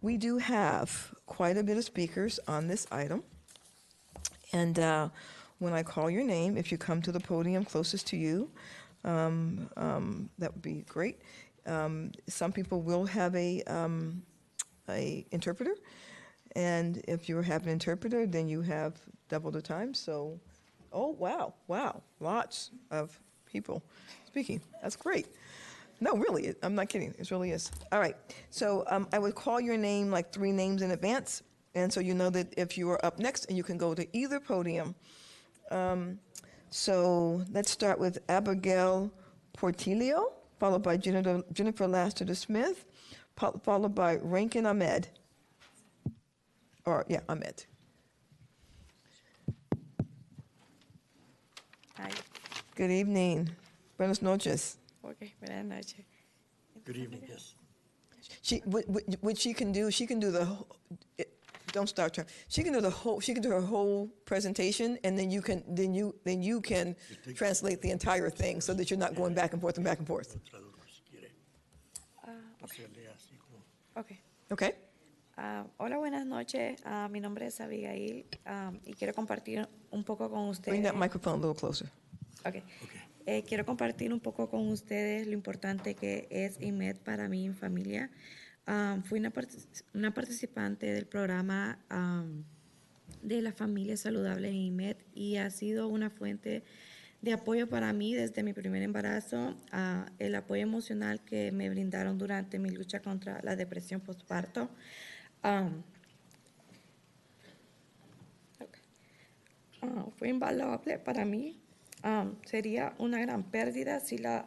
we do have quite a bit of speakers on this item. And when I call your name, if you come to the podium closest to you, that would be great. Some people will have a interpreter, and if you have an interpreter, then you have double the time. So, oh wow, lots of people speaking. That's great. No, really, I'm not kidding. It really is. All right. So I would call your name, like 3 names in advance, and so you know that if you are up next, and you can go to either podium. So let's start with Abigail Portillo, followed by Jennifer Lassiter Smith, followed by Rankin Ahmed. Ahmed. Hi. Good evening. Buenas noches. Okay, buenas noches. Good evening, yes. What she can do the whole, don't start her. She can do her whole presentation, and then you can translate the entire thing so that you're not going back and forth and back and forth. Okay. Okay? Hola, buenas noches. Mi nombre es Abigail y quiero compartir un poco con ustedes. Bring that microphone a little closer. Okay. Quiero compartir un poco con ustedes lo importante que es INMED para mi familia. Fui una participante del programa de la familia saludable en INMED y ha sido una fuente de apoyo para mí desde mi primer embarazo, el apoyo emocional que me brindaron durante mi lucha contra la depresión postparto. Fue invaluable para mí. Sería una gran pérdida si las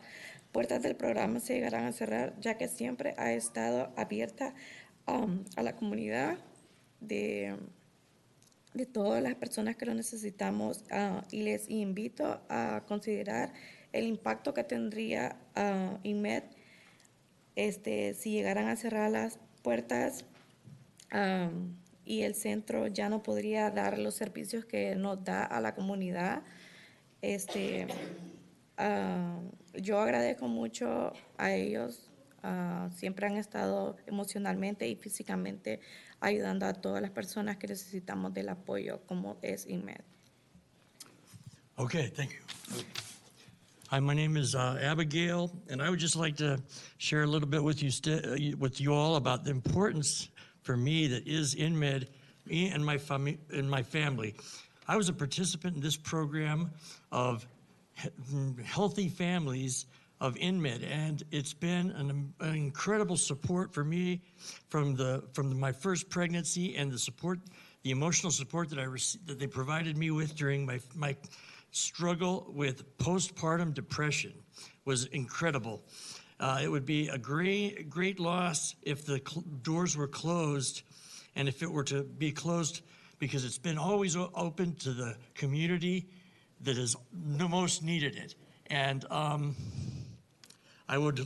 puertas del programa se llegaran a cerrar, ya que siempre ha estado abierta a la comunidad de todas las personas que lo necesitamos, y les invito a considerar el impacto que tendría INMED si llegaran a cerrar las puertas y el centro ya no podría dar los servicios que nos da a la comunidad. Yo agradezco mucho a ellos. Siempre han estado emocionalmente y físicamente ayudando a todas las personas que necesitamos del apoyo como es INMED. Okay, thank you. Hi, my name is Abigail, and I would just like to share a little bit with you all about the importance for me that is INMED, me and my family. I was a participant in this program of healthy families of INMED, and it's been an incredible support for me from my first pregnancy, and the emotional support that they provided me with during my struggle with postpartum depression was incredible. It would be a great loss if the doors were closed, and if it were to be closed, because it's been always open to the community that has the most needed it. And I would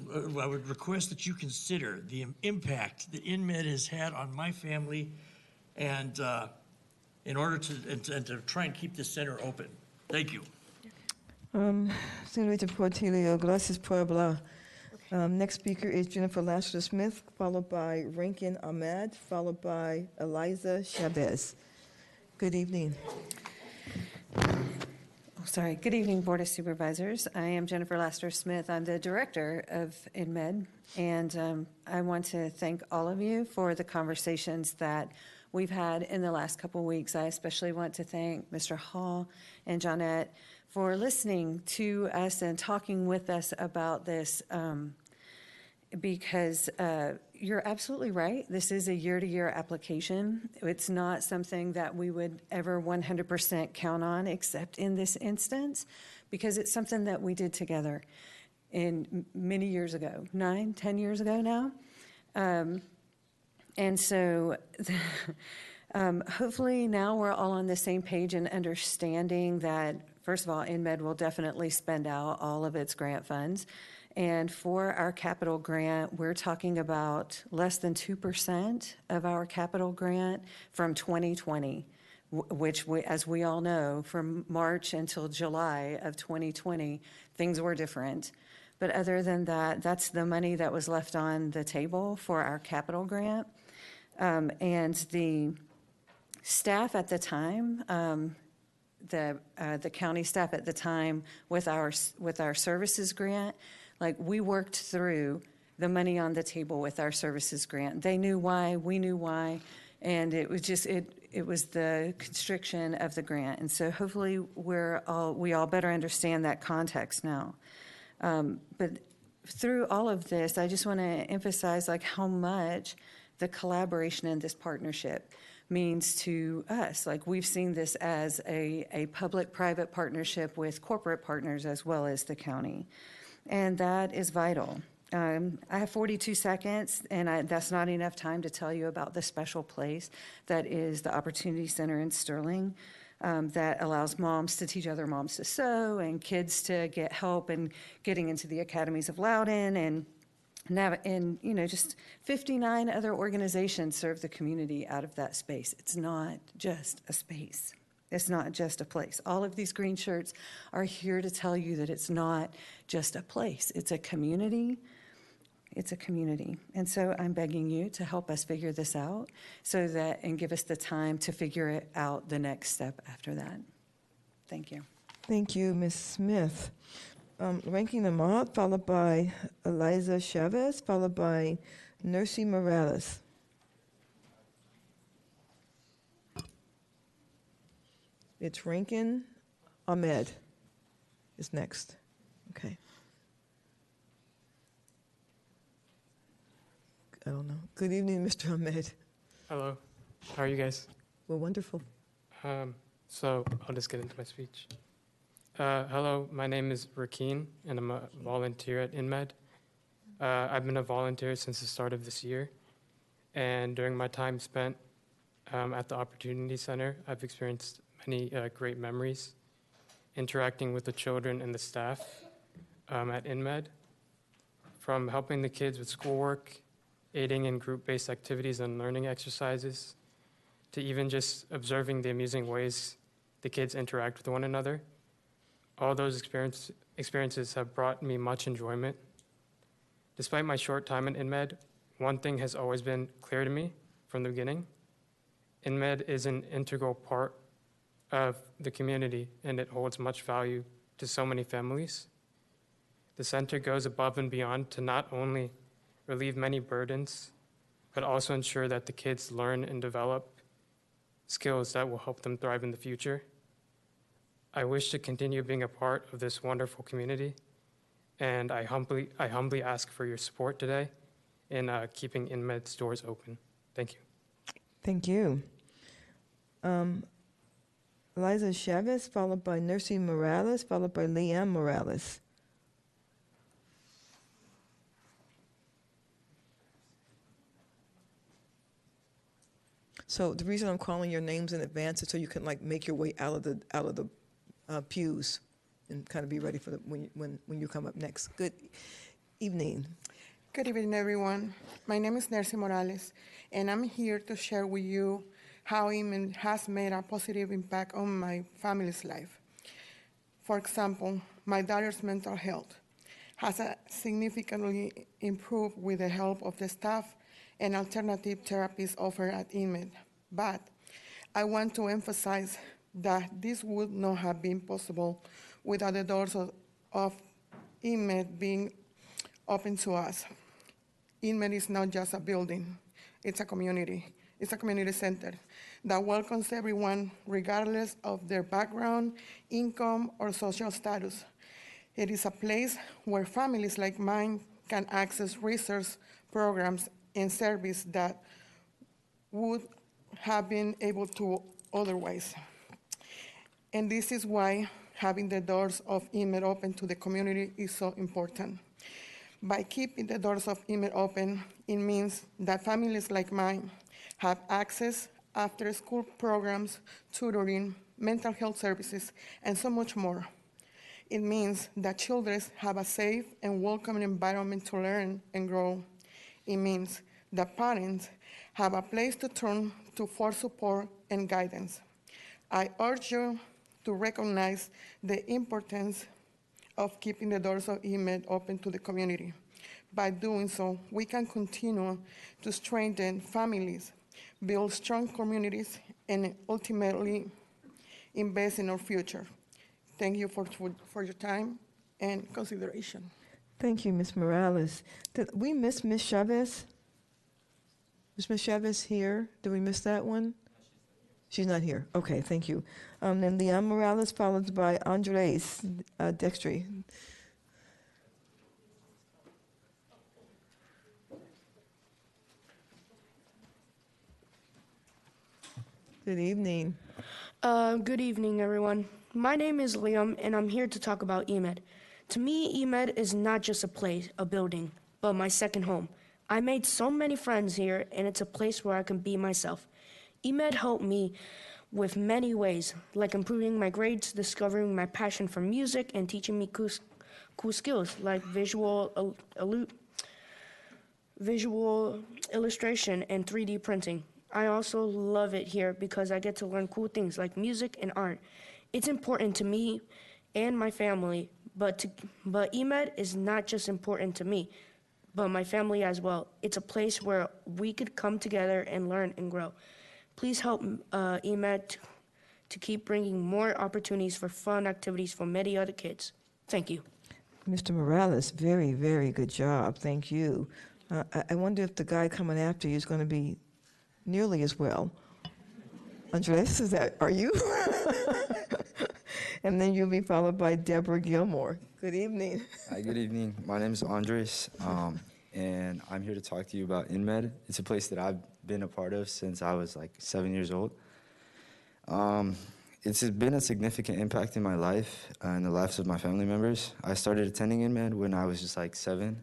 request that you consider the impact that INMED has had on my family, and in order to try and keep this center open. Thank you. Señorita Portillo, gracias por hablar. Next speaker is Jennifer Lassiter Smith, followed by Rankin Ahmed, followed by Eliza Chavez. Good evening. Good evening, Board of Supervisors. I am Jennifer Lassiter Smith. I'm the director of INMED, and I want to thank all of you for the conversations that we've had in the last couple of weeks. I especially want to thank Mr. Hall and Johnette for listening to us and talking with us about this, because you're absolutely right. This is a year-to-year application. It's not something that we would ever 100% count on, except in this instance, because it's something that we did together many years ago, 9-10 years ago now. And so hopefully now we're all on the same page and understanding that, first of all, INMED will definitely spend out all of its grant funds. And for our capital grant, we're talking about less than 2% of our capital grant from 2020, which, as we all know, from March until July of 2020, things were different. But other than that, that's the money that was left on the table for our capital grant. And the staff at the time, the county staff at the time with our services grant, like we worked through the money on the table with our services grant. They knew why, we knew why, and it was just, it was the constriction of the grant. And so hopefully we all better understand that context now. But through all of this, I just want to emphasize like how much the collaboration in this partnership means to us. Like we've seen this as a public-private partnership with corporate partners as well as the county. And that is vital. I have 42 seconds, and that's not enough time to tell you about the special place that is the Opportunity Center in Sterling that allows moms to teach other moms to sew and kids to get help in getting into the academies of Loudoun and just 59 other organizations serve the community out of that space. It's not just a space. It's not just a place. All of these green shirts are here to tell you that it's not just a place. It's a community. It's a community. And so I'm begging you to help us figure this out and give us the time to figure it out the next step after that. Thank you. Thank you, Ms. Smith. Ranking them out, followed by Eliza Chavez, followed by Nercy Morales. It's Rankin Ahmed is next. Okay. I don't know. Good evening, Mr. Ahmed. Hello. How are you guys? Well, wonderful. So I'll just get into my speech. Hello, my name is Rakeen, and I'm a volunteer at INMED. I've been a volunteer since the start of this year, and during my time spent at the Opportunity Center, I've experienced many great memories interacting with the children and the staff at INMED, from helping the kids with schoolwork, aiding in group-based activities and learning exercises, to even just observing the amusing ways the kids interact with one another. All those experiences have brought me much enjoyment. Despite my short time in INMED, one thing has always been clear to me from the beginning. INMED is an integral part of the community, and it holds much value to so many families. The center goes above and beyond to not only relieve many burdens, but also ensure that the kids learn and develop skills that will help them thrive in the future. I wish to continue being a part of this wonderful community, and I humbly ask for your support today in keeping INMED's doors open. Thank you. Thank you. Eliza Chavez, followed by Nercy Morales, followed by Leanne Morales. So the reason I'm calling your names in advance is so you can like make your way out of the pews and kind of be ready for when you come up next. Good evening. Good evening, everyone. My name is Nercy Morales, and I'm here to share with you how INMED has made a positive impact on my family's life. For example, my daughter's mental health has significantly improved with the help of the staff and alternative therapies offered at INMED. But I want to emphasize that this would not have been possible without the doors of INMED being open to us. INMED is not just a building, it's a community. It's a community center that welcomes everyone regardless of their background, income, or social status. It is a place where families like mine can access research programs and service that would have been able to otherwise. And this is why having the doors of INMED open to the community is so important. By keeping the doors of INMED open, it means that families like mine have access after-school programs, tutoring, mental health services, and so much more. It means that children have a safe and welcoming environment to learn and grow. It means that parents have a place to turn to for support and guidance. I urge you to recognize the importance of keeping the doors of INMED open to the community. By doing so, we can continue to strengthen families build strong communities, and ultimately invest in our future. Thank you for your time and consideration. Thank you, Ms. Morales. Did we miss Ms. Chavez? Was Ms. Chavez here? Did we miss that one? She's not here. Okay, thank you. Then Leon Morales, followed by Andres Dextry. Good evening. Good evening, everyone. My name is Liam, and I'm here to talk about INMED. To me, INMED is not just a place, a building, but my second home. I made so many friends here, and it's a place where I can be myself. INMED helped me with many ways, like improving my grades, discovering my passion for music, and teaching me cool skills like visual illustration and 3D printing. I also love it here because I get to learn cool things like music and art. It's important to me and my family, but INMED is not just important to me, but my family as well. It's a place where we could come together and learn and grow. Please help INMED to keep bringing more opportunities for fun activities for many other kids. Thank you. Mr. Morales, very, very good job. Thank you. I wonder if the guy coming after you is going to be nearly as well. Andres, are you? And then you'll be followed by Deborah Gilmore. Good evening. Hi, good evening. My name is Andres, and I'm here to talk to you about INMED. It's a place that I've been a part of since I was like 7 years old. It's been a significant impact in my life and the lives of my family members. I started attending INMED when I was just like 7.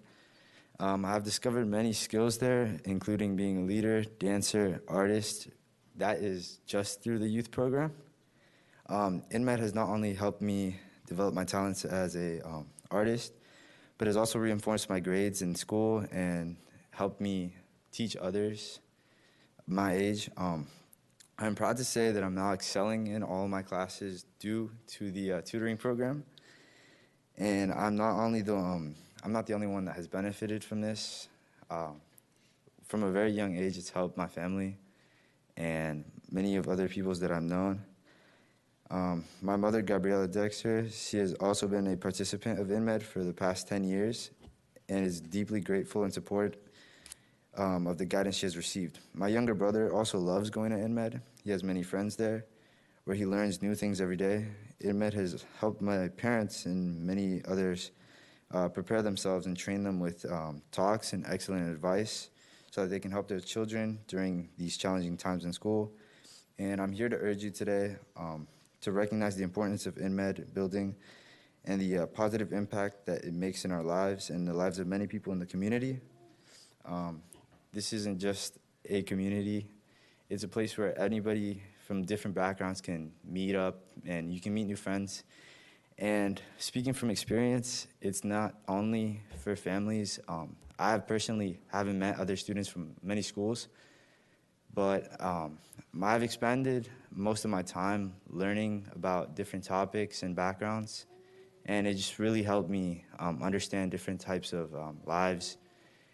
I've discovered many skills there, including being a leader, dancer, artist. That is just through the youth program. INMED has not only helped me develop my talents as a artist, but has also reinforced my grades in school and helped me teach others my age. I'm proud to say that I'm now excelling in all of my classes due to the tutoring program. And I'm not the only one that has benefited from this. From a very young age, it's helped my family and many of other peoples that I've known. My mother, Gabriela Dexter, she has also been a participant of INMED for the past 10 years and is deeply grateful and support of the guidance she has received. My younger brother also loves going to INMED. He has many friends there where he learns new things every day. INMED has helped my parents and many others prepare themselves and train them with talks and excellent advice so that they can help their children during these challenging times in school. And I'm here to urge you today to recognize the importance of INMED building and the positive impact that it makes in our lives and the lives of many people in the community. This isn't just a community. It's a place where anybody from different backgrounds can meet up and you can meet new friends. And speaking from experience, it's not only for families. I personally haven't met other students from many schools, but I've expended most of my time learning about different topics and backgrounds, and it just really helped me understand different types of lives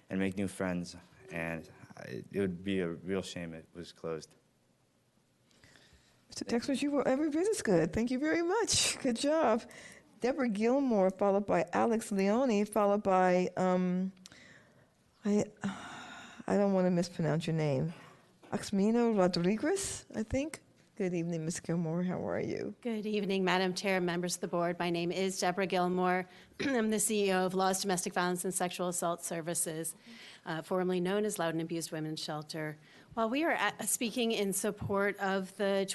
and make new friends, and it would be a real shame if it was closed. Mr. Dexter, you were every bit as good. Thank you very much. Good job. Deborah Gilmore, followed by Alex Leone, followed by, I don't want to mispronounce your name, Axmino Rodriguez, I think. Good evening, Ms. Gilmore. How are you? Good evening, Madam Chair, members of the board. My name is Deborah Gilmore. I'm the CEO of Laws, Domestic Violence, and Sexual Assault Services, formerly known as Loudon Abused Women's Shelter. While we are speaking in support of the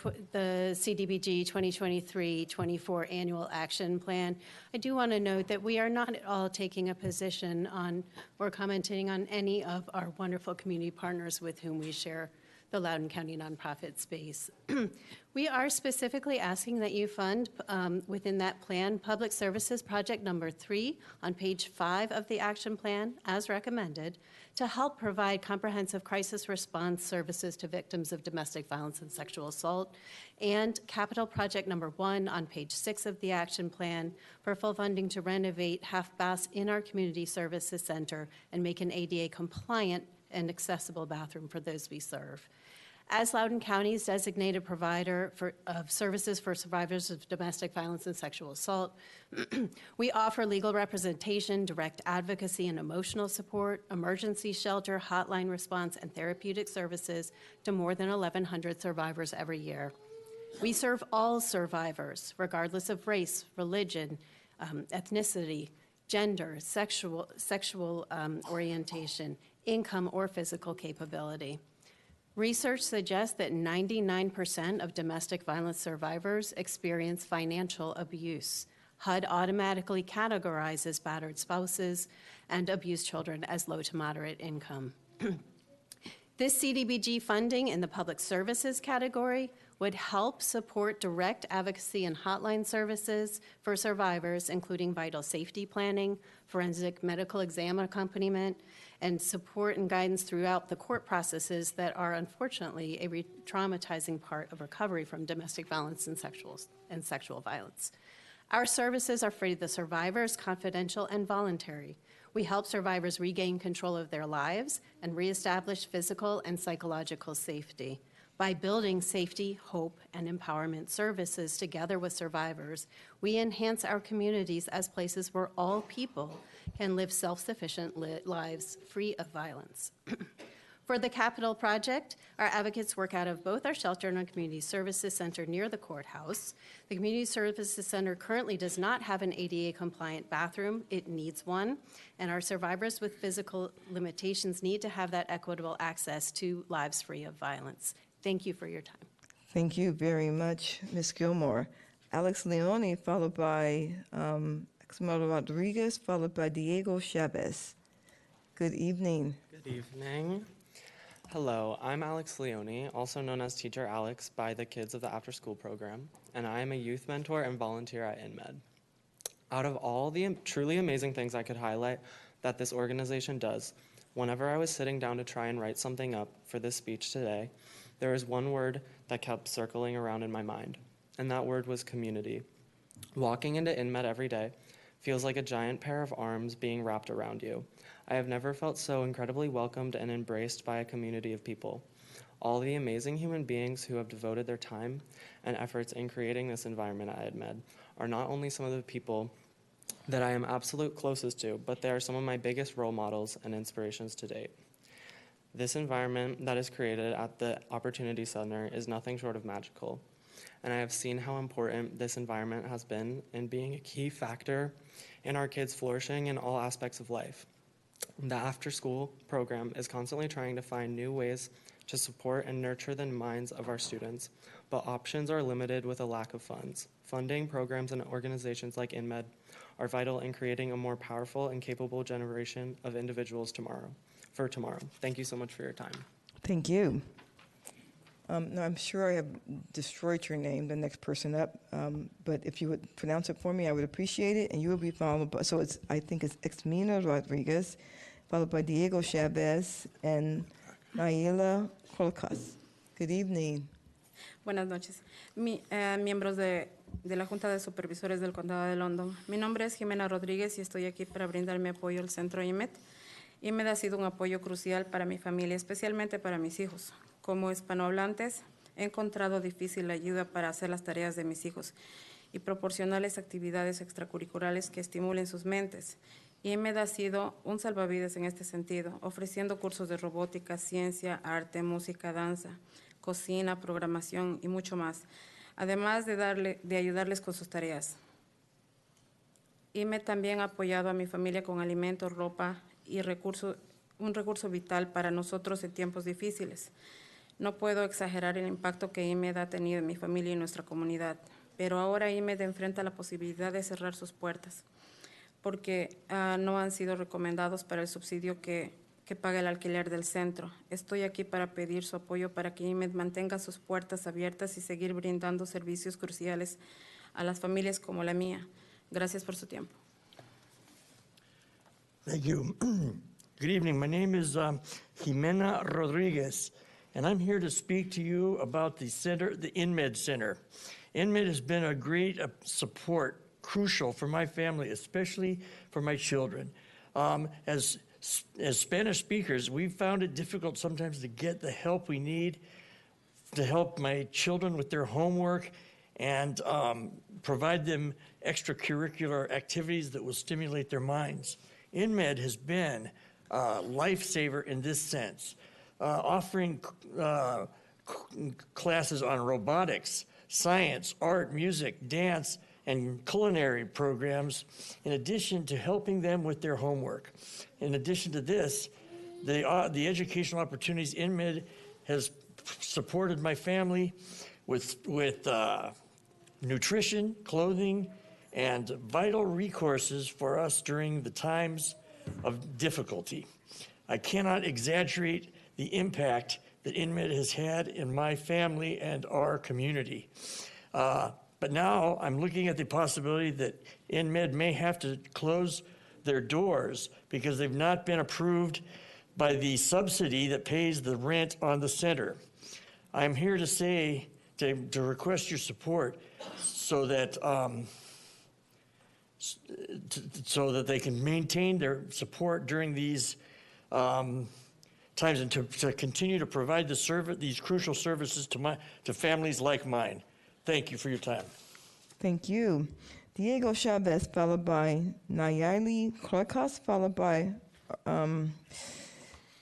CDBG 2023-24 Annual Action Plan, I do want to note that we are not at all taking a position on or commenting on any of our wonderful community partners with whom we share the Loudoun County nonprofit space. We are specifically asking that you fund within that plan Public Services Project number 3 on page 5 of the action plan as recommended to help provide comprehensive crisis response services to victims of domestic violence and sexual assault, and Capital Project number 1 on page 6 of the action plan for full funding to renovate half baths in our community services center and make an ADA compliant and accessible bathroom for those we serve. As Loudoun County's designated provider of services for survivors of domestic violence and sexual assault, we offer legal representation, direct advocacy and emotional support, emergency shelter, hotline response, and therapeutic services to more than 1,100 survivors every year. We serve all survivors, regardless of race, religion, ethnicity, gender, sexual orientation, income, or physical capability. Research suggests that 99% of domestic violence survivors experience financial abuse. HUD automatically categorizes battered spouses and abused children as low to moderate income. This CDBG funding in the public services category would help support direct advocacy and hotline services for survivors, including vital safety planning, forensic medical exam accompaniment, and support and guidance throughout the court processes that are unfortunately a traumatizing part of recovery from domestic violence and sexual violence. Our services are free to the survivors, confidential, and voluntary. We help survivors regain control of their lives and reestablish physical and psychological safety. By building safety, hope, and empowerment services together with survivors, we enhance our communities as places where all people can live self-sufficient lives free of violence. For the capital project, our advocates work out of both our shelter and our community services center near the courthouse. The community services center currently does not have an ADA-compliant bathroom. It needs one, and our survivors with physical limitations need to have that equitable access to lives free of violence. Thank you for your time. Thank you very much, Ms. Gilmore. Alex Leone, followed by Exmeldo Rodriguez, followed by Diego Chavez. Good evening. Good evening. Hello, I'm Alex Leone, also known as Teacher Alex by the kids of the After School program, and I am a youth mentor and volunteer at INMED. Out of all the truly amazing things I could highlight that this organization does, whenever I was sitting down to try and write something up for this speech today, there was one word that kept circling around in my mind, and that word was community. Walking into INMED every day feels like a giant pair of arms being wrapped around you. I have never felt so incredibly welcomed and embraced by a community of people. All the amazing human beings who have devoted their time and efforts in creating this environment at INMED are not only some of the people that I am absolute closest to, but they are some of my biggest role models and inspirations to date. This environment that is created at the Opportunity Center is nothing short of magical, and I have seen how important this environment has been in being a key factor in our kids flourishing in all aspects of life. The after-school program is constantly trying to find new ways to support and nurture the minds of our students, but options are limited with a lack of funds. Funding programs and organizations like INMED are vital in creating a more powerful and capable generation of individuals for tomorrow. Thank you so much for your time. Thank you. Now, I'm sure I have destroyed your name, the next person up, but if you would pronounce it for me, I would appreciate it, and you will be followed by, so I think it's Exmeldo Rodriguez, followed by Diego Chavez and Nayela Colcas. Good evening. Buenas noches. Miembros de la Junta de Supervisores del Condado de London. Mi nombre es Jimena Rodríguez y estoy aquí para brindar mi apoyo al Centro INMED. INMED ha sido un apoyo crucial para mi familia, especialmente para mis hijos. Como hispanohablantes, he encontrado difícil la ayuda para hacer las tareas de mis hijos y proporcionarles actividades extracurriculares que estimulen sus mentes. INMED ha sido un salvavidas en este sentido, ofreciendo cursos de robótica, ciencia, arte, música, danza, cocina, programación y mucho más, además de ayudarles con sus tareas. INMED también ha apoyado a mi familia con alimentos, ropa y un recurso vital para nosotros en tiempos difíciles. No puedo exagerar el impacto que INMED ha tenido en mi familia y nuestra comunidad, pero ahora INMED enfrenta la posibilidad de cerrar sus puertas, porque no han sido recomendados para el subsidio que paga el alquiler del centro. Estoy aquí para pedir su apoyo para que INMED mantenga sus puertas abiertas y seguir brindando servicios cruciales a las familias como la mía. Gracias por su tiempo. Thank you. Good evening. My name is Jimena Rodriguez, and I'm here to speak to you about the center, the INMED Center. INMED has been a great support, crucial for my family, especially for my children. As Spanish speakers, we've found it difficult sometimes to get the help we need to help my children with their homework and provide them extracurricular activities that will stimulate their minds. INMED has been a lifesaver in this sense, offering classes on robotics, science, art, music, dance, and culinary programs, in addition to helping them with their homework. In addition to this, the educational opportunities INMED has supported my family with nutrition, clothing, and vital resources for us during the times of difficulty. I cannot exaggerate the impact that INMED has had in my family and our community. But now I'm looking at the possibility that INMED may have to close their doors because they've not been approved by the subsidy that pays the rent on the center. I'm here to say, to request your support so that they can maintain their support during these times and to continue to provide these crucial services to families like mine. Thank you for your time. Thank you. Diego Chavez, followed by Nayeli Clarkas, followed by,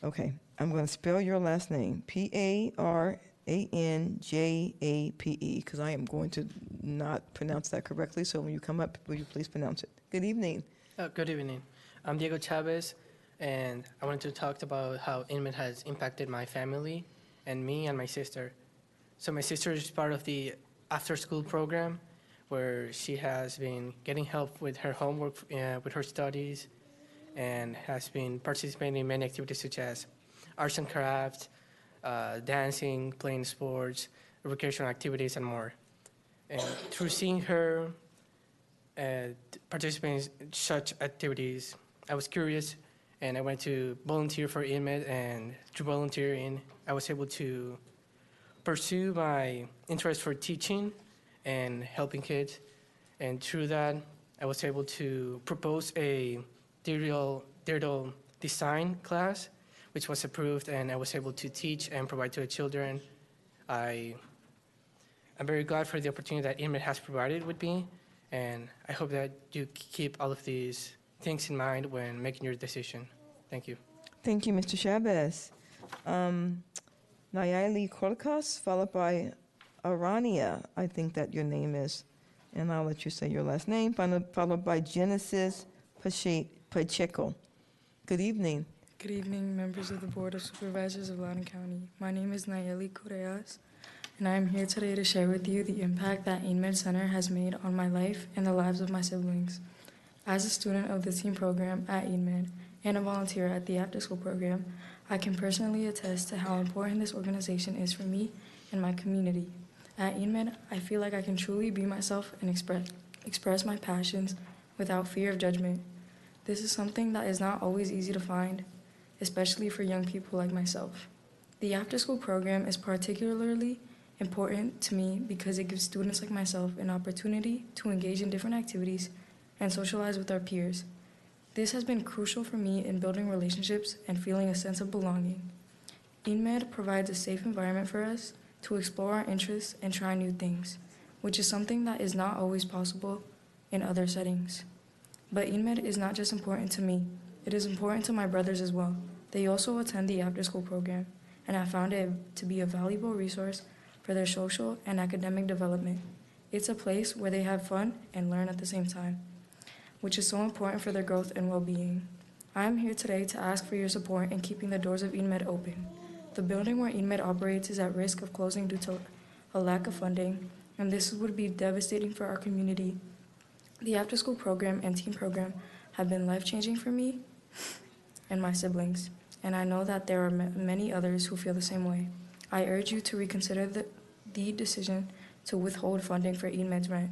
okay, I'm going to spell your last name, P-A-R-A-N-J-A-P-E, because I am going to not pronounce that correctly, so when you come up, will you please pronounce it? Good evening. Good evening. I'm Diego Chavez, and I wanted to talk about how INMED has impacted my family and me and my sister. So my sister is part of the after-school program where she has been getting help with her homework, with her studies, and has been participating in many activities such as arts and crafts, dancing, playing sports, recreational activities, and more. And through seeing her participate in such activities, I was curious, and I went to volunteer for INMED, and through volunteering, I was able to pursue my interest for teaching and helping kids. And through that, I was able to propose a digital design class, which was approved, and I was able to teach and provide to the children. I'm very glad for the opportunity that INMED has provided with me, and I hope that you keep all of these things in mind when making your decision. Thank you. Thank you, Mr. Chavez. Nayeli Korkas, followed by Arania, I think that your name is, and I'll let you say your last name, followed by Genesis Pacheco. Good evening. Good evening, members of the Board of Supervisors of Loudoun County. My name is Nayeli Correas, and I am here today to share with you the impact that INMED Center has made on my life and the lives of my siblings. As a student of the teen program at INMED and a volunteer at the after-school program, I can personally attest to how important this organization is for me and my community. At INMED, I feel like I can truly be myself and express my passions without fear of judgment. This is something that is not always easy to find, especially for young people like myself. The after-school program is particularly important to me because it gives students like myself an opportunity to engage in different activities and socialize with our peers. This has been crucial for me in building relationships and feeling a sense of belonging. INMED provides a safe environment for us to explore our interests and try new things, which is something that is not always possible in other settings. But INMED is not just important to me, it is important to my brothers as well. They also attend the after-school program, and I found it to be a valuable resource for their social and academic development. It's a place where they have fun and learn at the same time, which is so important for their growth and well-being. I am here today to ask for your support in keeping the doors of INMED open. The building where INMED operates is at risk of closing due to a lack of funding, and this would be devastating for our community. The after-school program and teen program have been life-changing for me and my siblings, and I know that there are many others who feel the same way. I urge you to reconsider the decision to withhold funding for INMED's rent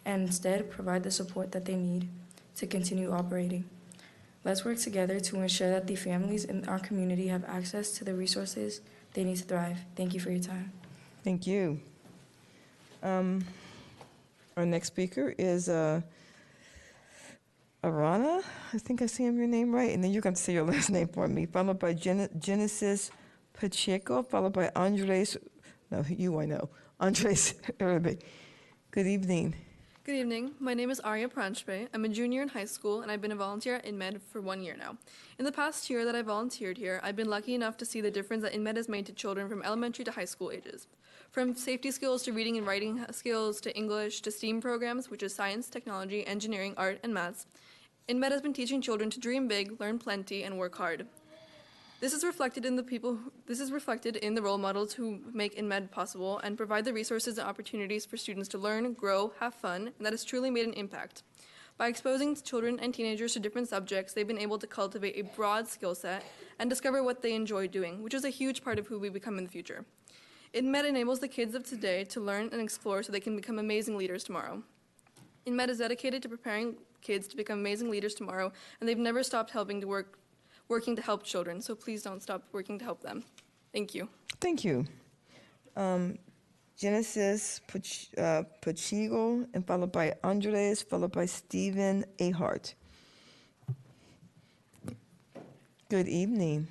and instead provide the support that they need to continue operating. Let's work together to ensure that the families in our community have access to the resources they need to thrive. Thank you for your time. Thank you. Our next speaker is Arana. I think I see your name right, and then you're going to say your last name for me, followed by Genesis Pacheco, followed by Andres No, you I know. Andres Uribe. Good evening. Good evening. My name is Arya Pranchpe. I'm a junior in high school, and I've been a volunteer at INMED for 1 year now. In the past year that I volunteered here, I've been lucky enough to see the difference that INMED has made to children from elementary to high school ages. From safety skills to reading and writing skills to English to STEAM programs, which is science, technology, engineering, art, and maths, INMED has been teaching children to dream big, learn plenty, and work hard. This is reflected in the role models who make INMED possible and provide the resources and opportunities for students to learn, grow, have fun, and that has truly made an impact. By exposing children and teenagers to different subjects, they've been able to cultivate a broad skill set and discover what they enjoy doing, which is a huge part of who we become in the future. INMED enables the kids of today to learn and explore so they can become amazing leaders tomorrow. INMED is dedicated to preparing kids to become amazing leaders tomorrow, and they've never stopped working to help children, so please don't stop working to help them. Thank you. Thank you. Genesis Pachigo, and followed by Andres, followed by Stephen Ahart. Good evening.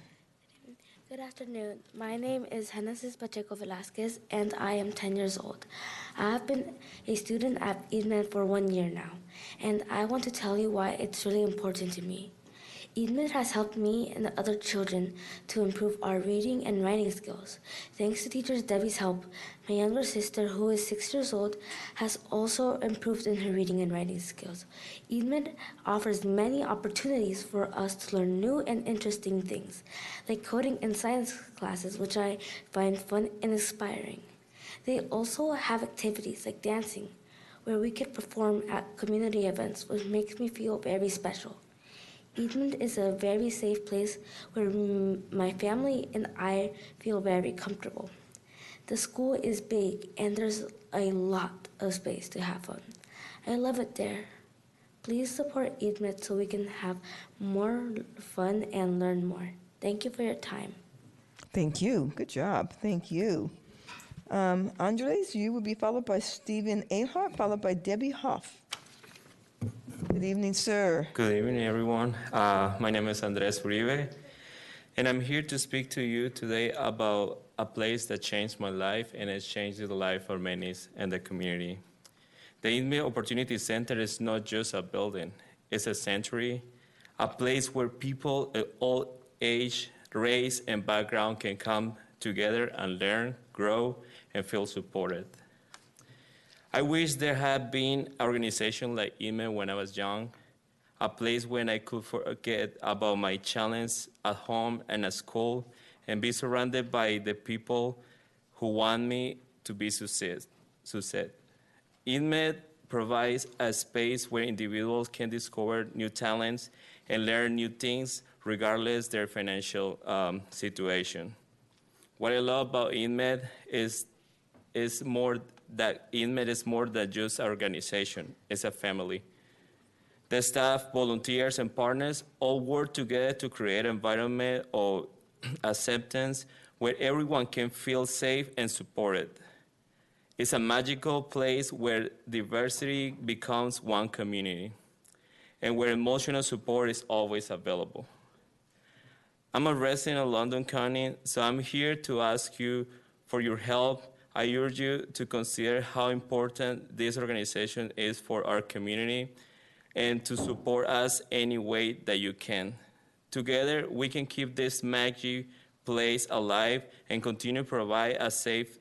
Good afternoon. My name is Genesis Pacheco Velasquez, and I am 10 years old. I have been a student at INMED for 1 year now, and I want to tell you why it's really important to me. INMED has helped me and the other children to improve our reading and writing skills. Thanks to teacher Debbie's help, my younger sister, who is 6 years old, has also improved in her reading and writing skills. INMED offers many opportunities for us to learn new and interesting things, like coding and science classes, which I find fun and inspiring. They also have activities like dancing, where we can perform at community events, which makes me feel very special. INMED is a very safe place where my family and I feel very comfortable. The school is big and there's a lot of space to have fun. I love it there. Please support INMED so we can have more fun and learn more. Thank you for your time. Thank you. Good job. Thank you. Andres, you will be followed by Stephen Ahart, followed by Debbie Hoff. Good evening, sir. Good evening, everyone. My name is Andres Uribe, and I'm here to speak to you today about a place that changed my life and has changed the life of many in the community. The INMED Opportunity Center is not just a building. It's a sanctuary, a place where people of all age, race, and background can come together and learn, grow, and feel supported. I wish there had been an organization like INMED when I was young, a place when I could forget about my challenge at home and at school and be surrounded by the people who want me to be success. INMED provides a space where individuals can discover new talents and learn new things regardless their financial situation. What I love about INMED is that INMED is more than just an organization, it's a family. The staff, volunteers, and partners all work together to create an environment of acceptance where everyone can feel safe and supported. It's a magical place where diversity becomes one community and where emotional support is always available. I'm a resident of London County, so I'm here to ask you for your help. I urge you to consider how important this organization is for our community and to support us any way that you can. Together, we can keep this magic place alive and continue to provide a safe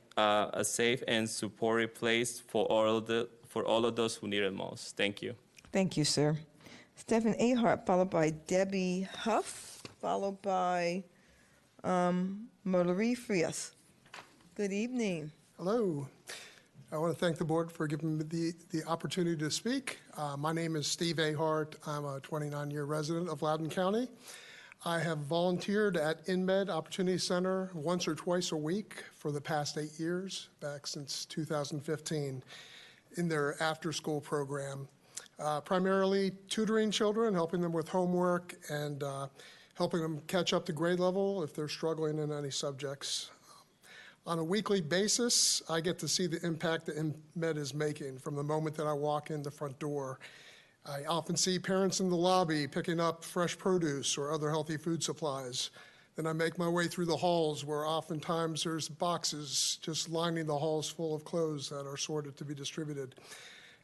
and supportive place for all of those who need it most. Thank you. Thank you, sir. Stephen Ahart, followed by Debbie Huff, followed by Marie Frias. Good evening. Hello. I want to thank the board for giving me the opportunity to speak. My name is Steve Ahart. I'm a 29-year resident of Loudoun County. I have volunteered at INMED Opportunity Center once or twice a week for the past 8 years, back since 2015, in their after-school program. Primarily tutoring children, helping them with homework, and helping them catch up to grade level if they're struggling in any subjects. On a weekly basis, I get to see the impact that INMED is making from the moment that I walk in the front door. I often see parents in the lobby picking up fresh produce or other healthy food supplies Then I make my way through the halls where oftentimes there's boxes just lining the halls full of clothes that are sorted to be distributed.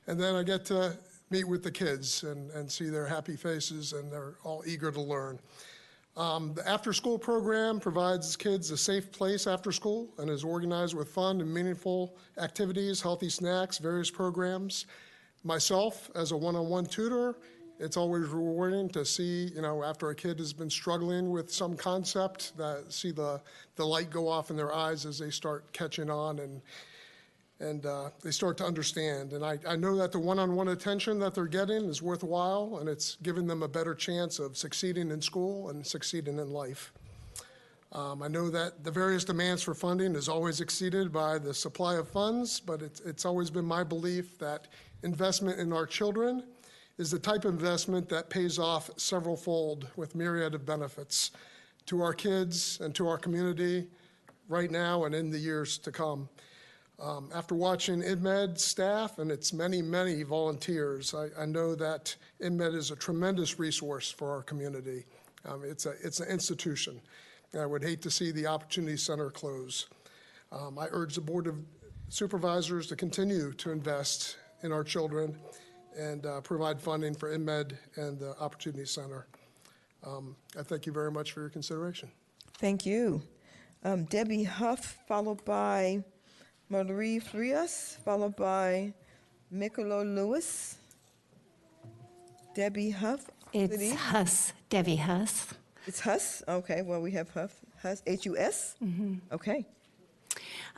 And then I get to meet with the kids and see their happy faces, and they're all eager to learn. The after-school program provides kids a safe place after school and is organized with fun and meaningful activities, healthy snacks, various programs. Myself, as a one-on-one tutor, it's always rewarding to see, after a kid has been struggling with some concept, see the light go off in their eyes as they start catching on and they start to understand. And I know that the one-on-one attention that they're getting is worthwhile, and it's giving them a better chance of succeeding in school and succeeding in life. I know that the various demands for funding is always exceeded by the supply of funds, but it's always been my belief that investment in our children is the type of investment that pays off several-fold with myriad of benefits to our kids and to our community right now and in the years to come. After watching INMED staff and its many, many volunteers, I know that INMED is a tremendous resource for our community. It's an institution. I would hate to see the Opportunity Center close. I urge the Board of Supervisors to continue to invest in our children and provide funding for INMED and the Opportunity Center. I thank you very much for your consideration. Thank you. Debbie Huff, followed by Marie Frias, followed by Mikolo Lewis. Debbie Huff. It's Huss, Debbie Huss. It's Huss? Okay, well, we have Huff, Huss, H-U-S? Mm-hmm. Okay.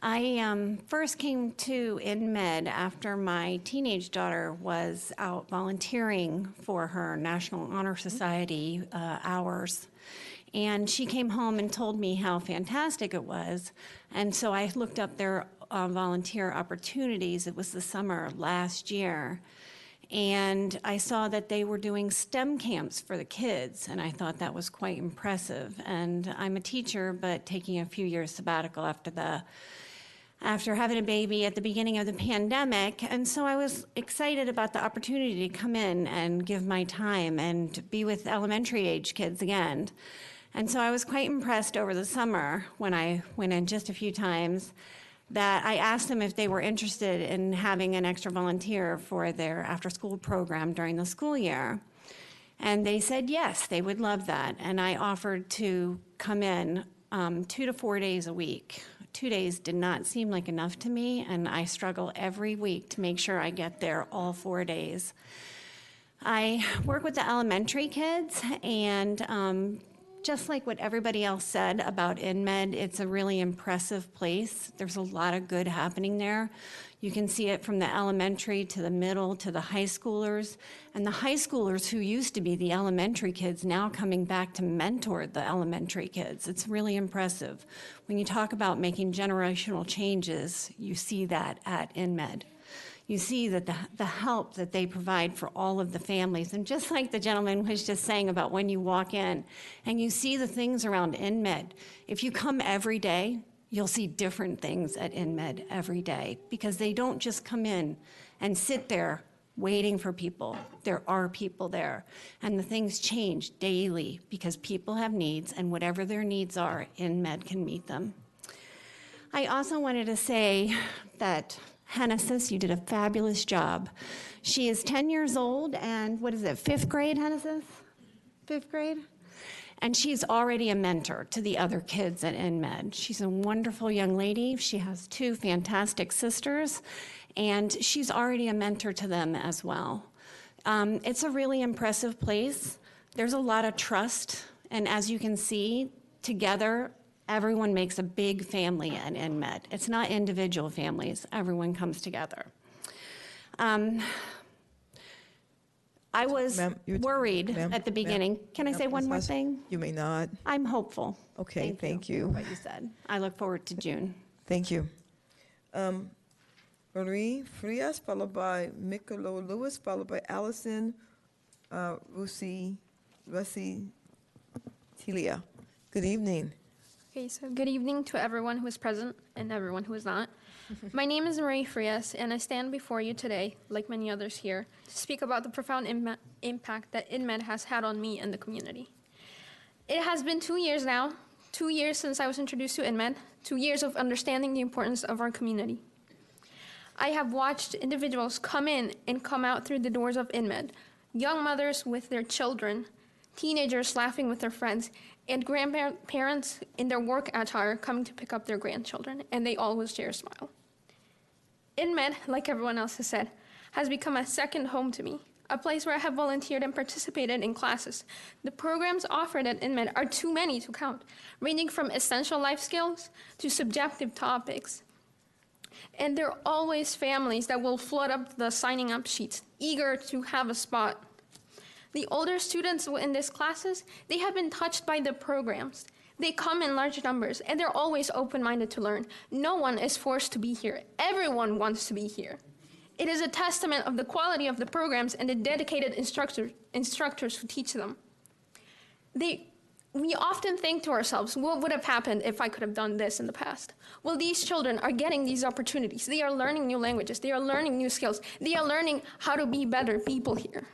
I first came to INMED after my teenage daughter was out volunteering for her National Honor Society hours. And she came home and told me how fantastic it was. And so I looked up their volunteer opportunities. It was the summer last year. And I saw that they were doing STEM camps for the kids, and I thought that was quite impressive. And I'm a teacher, but taking a few years sabbatical after having a baby at the beginning of the pandemic. And so I was excited about the opportunity to come in and give my time and be with elementary age kids again. And so I was quite impressed over the summer when I went in just a few times that I asked them if they were interested in having an extra volunteer for their after-school program during the school year. And they said yes, they would love that. And I offered to come in 2 to 4 days a week. 2 days did not seem like enough to me, and I struggle every week to make sure I get there all 4 days. I work with the elementary kids, and just like what everybody else said about INMED, it's a really impressive place. There's a lot of good happening there. You can see it from the elementary to the middle to the high schoolers. And the high schoolers who used to be the elementary kids now coming back to mentor the elementary kids. It's really impressive. When you talk about making generational changes, you see that at INMED. You see that the help that they provide for all of the families. And just like the gentleman was just saying about when you walk in and you see the things around INMED, if you come every day, you'll see different things at INMED every day, because they don't just come in and sit there waiting for people. There are people there. And the things change daily because people have needs, and whatever their needs are, INMED can meet them. I also wanted to say that Hennessis, you did a fabulous job. She is 10 years old, and what is it, 5th grade, Hennessis? 5th grade? And she's already a mentor to the other kids at INMED. She's a wonderful young lady. She has 2 fantastic sisters, and she's already a mentor to them as well. It's a really impressive place. There's a lot of trust, and as you can see, together, everyone makes a big family at INMED. It's not individual families. Everyone comes together. I was worried at the beginning. Can I say one more thing? You may not. I'm hopeful. Okay, thank you. For what you said. I look forward to June. Thank you. Marie Frias, followed by Mikolo Lewis, followed by Allison Russi Tilia. Good evening. Okay, so good evening to everyone who is present and everyone who is not. My name is Marie Frias, and I stand before you today, like many others here, to speak about the profound impact that INMED has had on me and the community. It has been 2 years now 2 years since I was introduced to INMED, 2 years of understanding the importance of our community. I have watched individuals come in and come out through the doors of INMED, young mothers with their children, teenagers laughing with their friends, and grandparents in their work attire coming to pick up their grandchildren, and they always share a smile. INMED, like everyone else has said, has become a second home to me, a place where I have volunteered and participated in classes. The programs offered at INMED are too many to count, ranging from essential life skills to subjective topics. And there are always families that will flood up the signing up sheets, eager to have a spot. The older students in these classes, they have been touched by the programs. They come in large numbers, and they're always open-minded to learn. No one is forced to be here. Everyone wants to be here. It is a testament of the quality of the programs and the dedicated instructors who teach them. We often think to ourselves, what would have happened if I could have done this in the past? Well, these children are getting these opportunities. They are learning new languages. They are learning new skills. They are learning how to be better people here.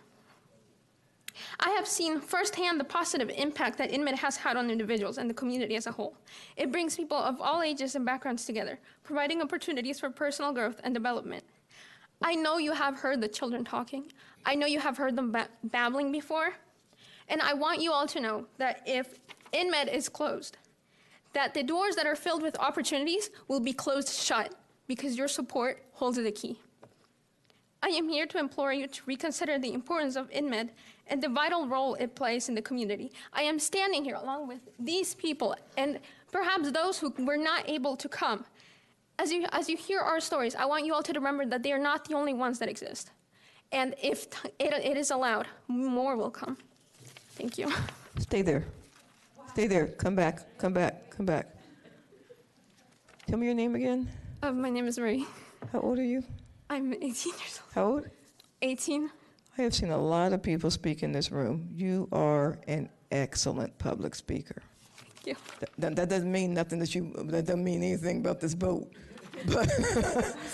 I have seen firsthand the positive impact that INMED has had on individuals and the community as a whole. It brings people of all ages and backgrounds together, providing opportunities for personal growth and development. I know you have heard the children talking. I know you have heard them babbling before. And I want you all to know that if INMED is closed, that the doors that are filled with opportunities will be closed shut because your support holds the key. I am here to implore you to reconsider the importance of INMED and the vital role it plays in the community. I am standing here along with these people and perhaps those who were not able to come. As you hear our stories, I want you all to remember that they are not the only ones that exist. And if it is allowed, more will come. Thank you. Stay there. Stay there. Come back. Come back. Come back. Tell me your name again. My name is Marie. How old are you? I'm 18 years old. How old? 18. I have seen a lot of people speak in this room. You are an excellent public speaker. Thank you. That doesn't mean nothing that doesn't mean anything about this vote. But,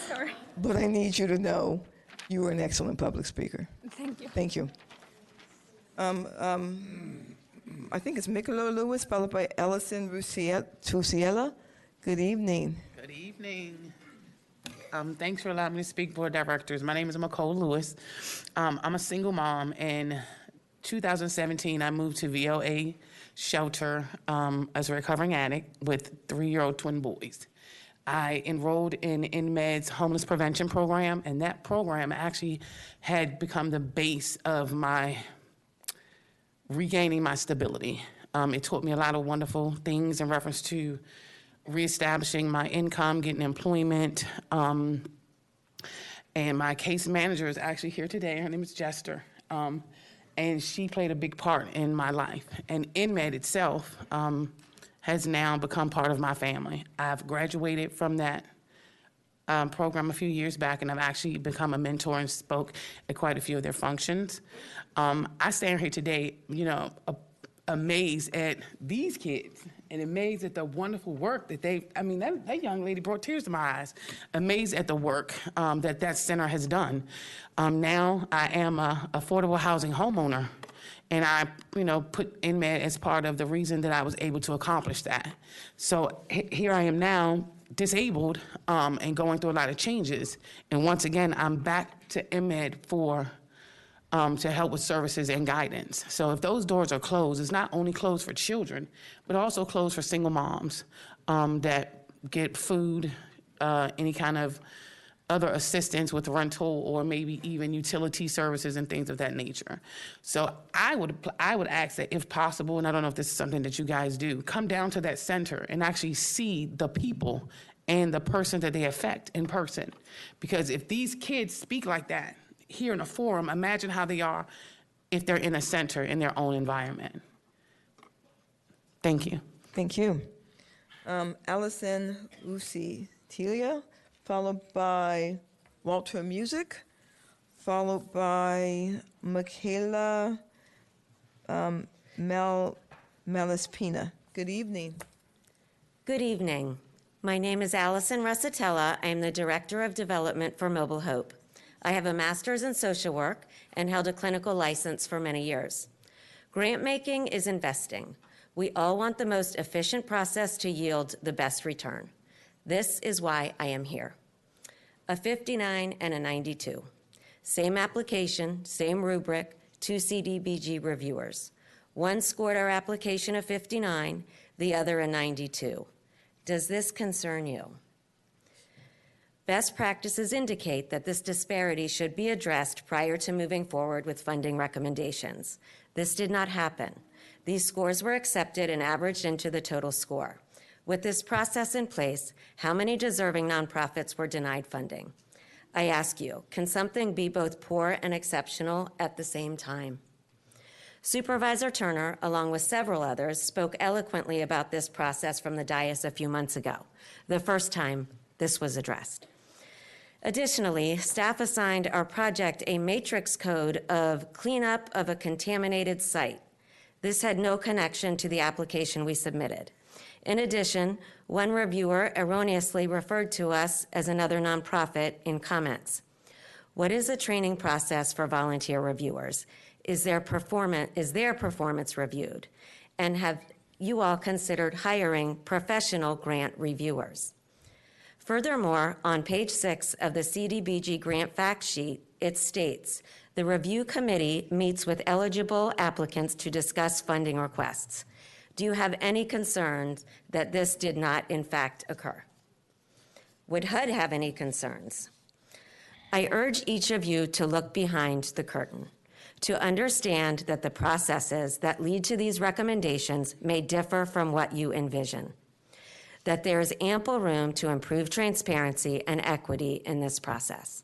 Sorry. but I need you to know you are an excellent public speaker. Thank you. Thank you. I think it's Micolo Lewis, followed by Ellison Tusiela. Good evening. Good evening. Thanks for allowing me to speak, board directors. My name is McCole Lewis. I'm a single mom. In 2017, I moved to VOA shelter as a recovering addict with 3-year-old twin boys. I enrolled in INMED's homeless prevention program, and that program actually had become the base of my regaining my stability. It taught me a lot of wonderful things in reference to reestablishing my income, getting employment, and my case manager is actually here today. Her name is Jester, and she played a big part in my life. And INMED itself has now become part of my family. I've graduated from that program a few years back, and I've actually become a mentor and spoke at quite a few of their functions. I stand here today, amazed at these kids and amazed at the wonderful work that that young lady brought tears to my eyes. Amazed at the work that center has done. Now I am a affordable housing homeowner, and I, put INMED as part of the reason that I was able to accomplish that. So here I am now, disabled and going through a lot of changes. And once again, I'm back to INMED to help with services and guidance. So if those doors are closed, it's not only closed for children, but also closed for single moms that get food, any kind of other assistance with rental or maybe even utility services and things of that nature. So I would ask that if possible, and I don't know if this is something that you guys do, come down to that center and actually see the people and the person that they affect in person. Because if these kids speak like that here in a forum, imagine how they are if they're in a center in their own environment. Thank you. Thank you. Allison Tilia, followed by Walter Music, followed by Michaela Malaspina. Good evening. Good evening. My name is Allison Russatella. I am the Director of Development for Mobile Hope. I have a master's in social work and held a clinical license for many years. Grant making is investing. We all want the most efficient process to yield the best return. This is why I am here. A 59 and a 92. Same application, same rubric, 2 CDBG reviewers. One scored our application a 59, the other a 92. Does this concern you? Best practices indicate that this disparity should be addressed prior to moving forward with funding recommendations. This did not happen. These scores were accepted and averaged into the total score. With this process in place, how many deserving nonprofits were denied funding? I ask you, can something be both poor and exceptional at the same time? Supervisor Turner, along with several others, spoke eloquently about this process from the dais a few months ago, the first time this was addressed. Additionally, staff assigned our project a matrix code of cleanup of a contaminated site. This had no connection to the application we submitted. In addition, one reviewer erroneously referred to us as another nonprofit in comments. What is a training process for volunteer reviewers? Is their performance reviewed? And have you all considered hiring professional grant reviewers? Furthermore, on page 6 of the CDBG grant fact sheet, it states, the review committee meets with eligible applicants to discuss funding requests. Do you have any concerns that this did not in fact occur? Would HUD have any concerns? I urge each of you to look behind the curtain, to understand that the processes that lead to these recommendations may differ from what you envision, that there is ample room to improve transparency and equity in this process.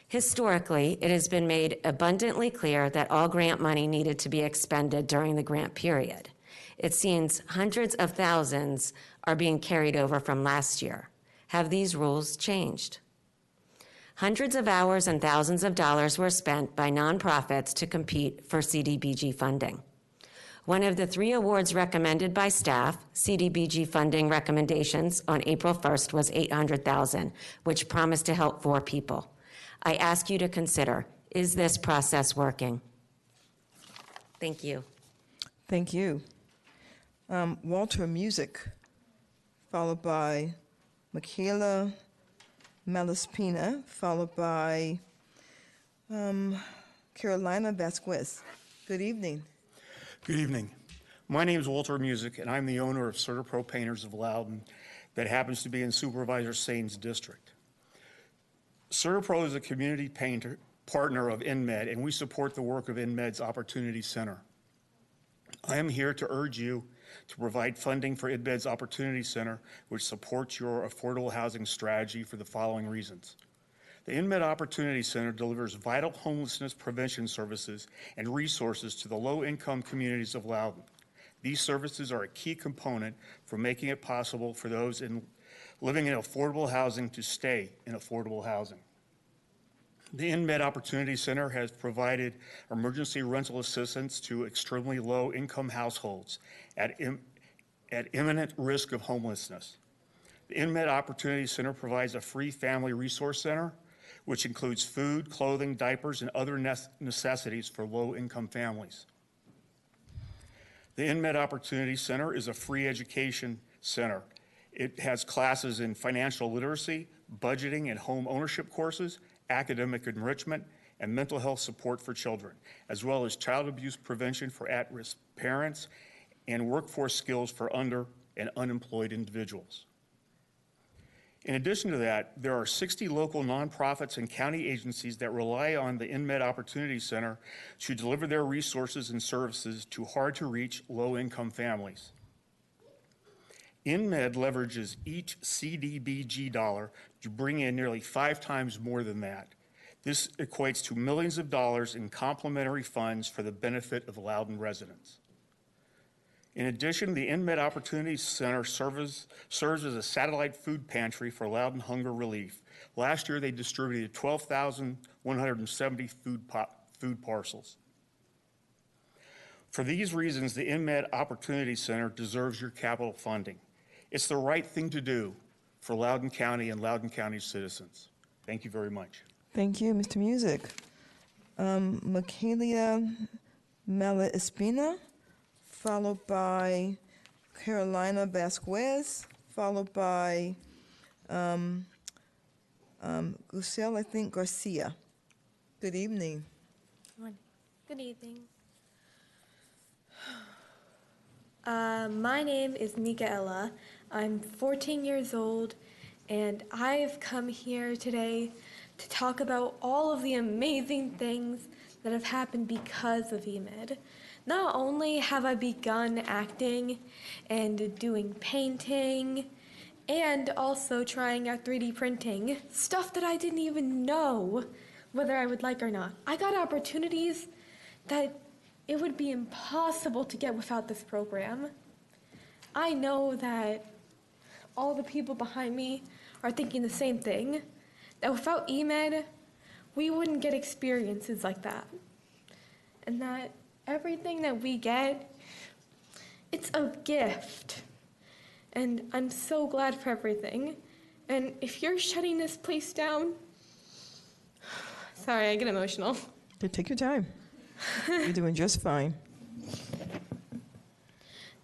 Historically, it has been made abundantly clear that all grant money needed to be expended during the grant period. It seems hundreds of thousands are being carried over from last year. Have these rules changed? Hundreds of hours and thousands of dollars were spent by nonprofits to compete for CDBG funding. One of the 3 awards recommended by staff, CDBG funding recommendations on April 1st was $800,000, which promised to help 4 people. I ask you to consider, is this process working? Thank you. Thank you. Walter Music, followed by Michaela Malaspina, followed by Carolina Vasquez. Good evening. Good evening. My name is Walter Music, and I'm the owner of CertaPro Painters of Loudon that happens to be in Supervisor Sain's district. CertaPro is a community painter partner of INMED, and we support the work of INMED's Opportunity Center. I am here to urge you to provide funding for INMED's Opportunity Center, which supports your affordable housing strategy for the following reasons. The INMED Opportunity Center delivers vital homelessness prevention services and resources to the low-income communities of Loudon. These services are a key component for making it possible for those living in affordable housing to stay in affordable housing. The INMED Opportunity Center has provided emergency rental assistance to extremely low-income households at imminent risk of homelessness. The INMED Opportunity Center provides a free family resource center, which includes food, clothing, diapers, and other necessities for low-income families. The INMED Opportunity Center is a free education center. It has classes in financial literacy, budgeting and home ownership courses, academic enrichment, and mental health support for children, as well as child abuse prevention for at-risk parents and workforce skills for under and unemployed individuals. In addition to that, there are 60 local nonprofits and county agencies that rely on the INMED Opportunity Center to deliver their resources and services to hard-to-reach low-income families. INMED leverages each CDBG dollar to bring in nearly 5 times more than that. This equates to millions of dollars in complementary funds for the benefit of Loudon residents. In addition, the INMED Opportunity Center serves as a satellite food pantry for Loudon hunger relief. Last year, they distributed 12,170 food parcels. For these reasons, the INMED Opportunity Center deserves your capital funding. It's the right thing to do for Loudoun County and Loudoun County citizens. Thank you very much. Thank you, Mr. Music. Michaela Malaspina, followed by Carolina Vasquez, followed by Gusel, I think, Garcia. Good evening. Good evening. My name is Micaela. I'm 14 years old, and I've come here today to talk about all of the amazing things that have happened because of INMED. Not only have I begun acting and doing painting, and also trying out 3D printing, stuff that I didn't even know whether I would like or not. I got opportunities that it would be impossible to get without this program. I know that all the people behind me are thinking the same thing, that without INMED, we wouldn't get experiences like that. And that everything that we get, it's a gift. And I'm so glad for everything. And if you're shutting this place down, sorry, I get emotional. Take your time. You're doing just fine.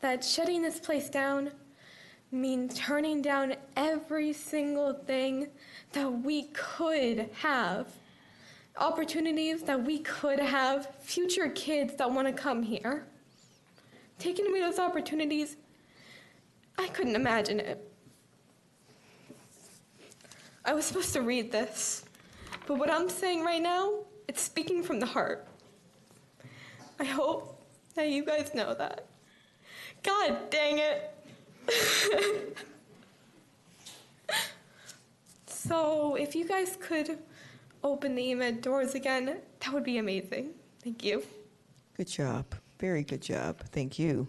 That shutting this place down means turning down every single thing that we could have. Opportunities that we could have, future kids that want to come here. Taking away those opportunities, I couldn't imagine it. I was supposed to read this, but what I'm saying right now, it's speaking from the heart. I hope that you guys know that. God dang it. So if you guys could open the INMED doors again, that would be amazing. Thank you. Good job. Very good job. Thank you.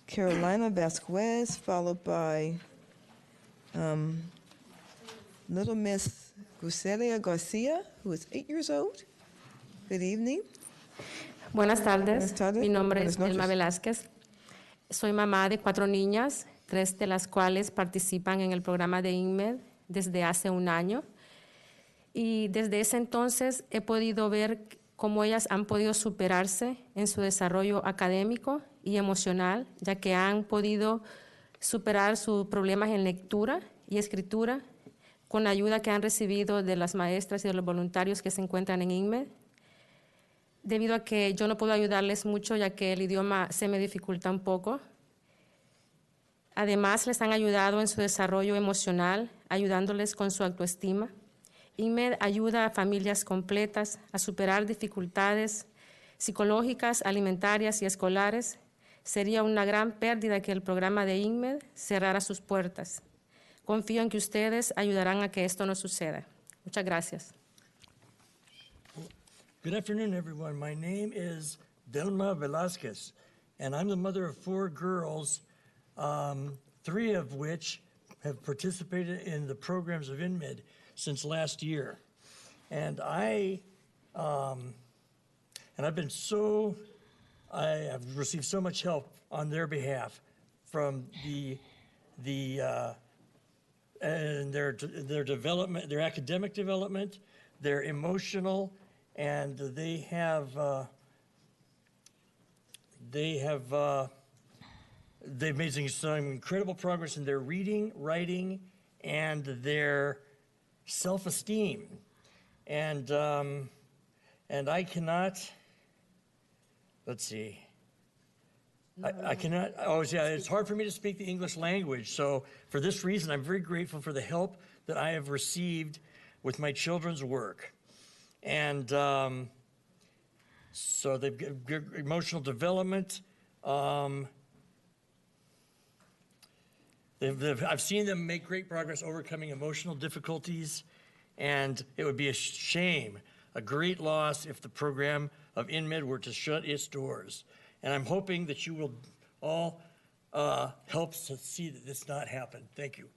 Carolina Vasquez, followed by little Miss Guselia Garcia, who is 8 years old. Good evening. Buenas tardes. Buenas tardes. Mi nombre Buenas es Elma noches. Velázquez. Soy mamá de 4 niñas, 3 de las cuales participan en el programa de INMED desde hace un año. Y desde ese entonces he podido ver cómo ellas han podido superarse en su desarrollo académico y emocional, ya que han podido superar sus problemas en lectura y escritura con la ayuda que han recibido de las maestras y de los voluntarios que se encuentran en INMED. Debido a que yo no puedo ayudarles mucho, ya que el idioma se me dificulta un poco. Además, les han ayudado en su desarrollo emocional, ayudándoles con su autoestima. INMED ayuda a familias completas a superar dificultades psicológicas, alimentarias y escolares. Sería una gran pérdida que el programa de INMED cerrara sus puertas. Confío en que ustedes ayudarán a que esto no suceda. Muchas gracias. Good afternoon, everyone. My name is Delma Velasquez, and I'm the mother of 4 girls, 3 of which have participated in the programs of INMED since last year. And I have received so much help on their behalf from and their development, their academic development, their emotional, and they've made some incredible progress in their reading, writing, and their self-esteem. And I cannot, let's see. I cannot, it's hard for me to speak the English language. So for this reason, I'm very grateful for the help that I have received with my children's work. And so they've got good emotional development. I've seen them make great progress overcoming emotional difficulties, and it would be a shame, a great loss, if the program of INMED were to shut its doors. And I'm hoping that you will all help to see that this not happen. Thank you.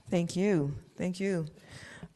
Thank you. Thank you.